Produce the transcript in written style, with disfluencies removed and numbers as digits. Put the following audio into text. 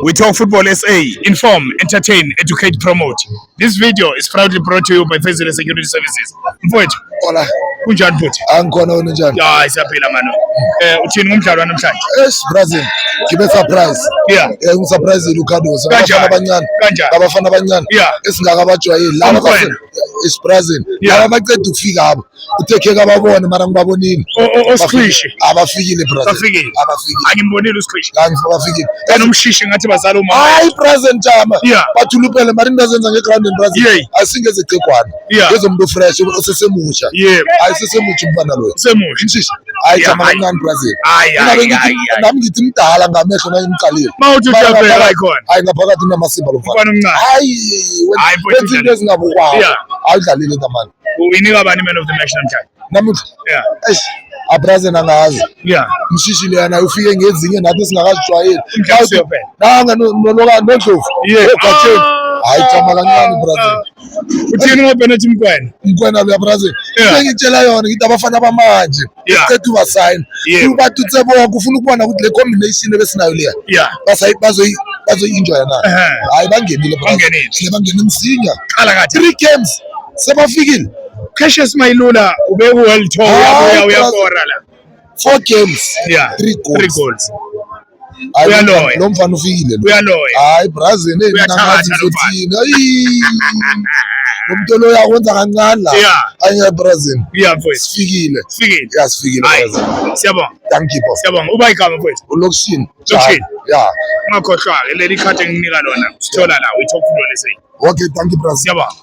We Talk Football SA. Inform, entertain, educate, promote. This video is proudly brought to you by Fezile Security Services. Mfowethu, Hola. kunjani futhi? Angikhona wena njani? Ya, siyaphila mano. Uthini ngomdlalo namhlanje? Brazil. Give a surprise. Yeah. Ungisurprise Lucado. Abafana abancane. Kanjani? Abafana abancane. Yeah. Esingakabajwayeli. Laba bafana Brazil. Laba baqeda ukufika abo. Uthekeka babone mara ngibabonini. Osikhishi. Abafikile Brazil. Bafikile. Abafikile. Angimbonile usikhishi. Abafikile. Nomshishi ngathi bazala uma. Hayi Brazil njama. Yeah. Bathulupele mara into azenza ngeground in Brazil. Yeah. Asingeze egcekwana. Yeah. Ngezomuntu fresh osesemusha. Yeah. Ayisesemutsha umfana lo. Semusha. Inshishi. Hayi jama kancane Brazil. Hayi. Nami ngithi mdala ngamehlo na imqalile. Mawuthi uyaphela ayikona. Hayi ngaphakathi unamasimba lo mfana. Mfana omncane. Hayi wenza into ezingabukwayo. Yeah. Ayidlalile kamani. Uyinika bani man of the match namhlanje? Namuhla. Yeah. Eish. Abrazil angazi. Yeah. Mshishi leyana ufike ngezinye nathi singakazijwayeli. Nanga noloka nodlovu. Egatsheni. Hayi jama kancane Brazil. Uthini ngoBenedict Mkwena? Mkwena lo Brazil. Ngitshela yona ngithi abafana bamanje. Ecethu ba sign. Ubatutse bonke ufuna ukubona ukuthi le combination ebesinayo leya. Yeah. Bazo enjoy na. Hayi bangenile Brazil. Bangena msinya. Qala kathi 3 games sebafikile. Cassius Mayilula ubeke world tour uyakora la. 4 games. Yeah. 3 goals. Uyaloya. Lo mfana ufikile lo. Uyaloya. Hayi Brazil nenangazi zothini. Hayi. Umuntu lo yakwenza kancane la. Anya Brazil. Yeah mfowethu. Sifikile. Sifikile. Sifikile Brazil. Siyabonga. Thank you boss. Siyabonga. Uba igama mfowethu. Lokishini. Yeah. Ungakhohlwa ke leli card enginika lona. Sithola la We Talk Football SA. Okay, thank you Brazil. Siyabonga.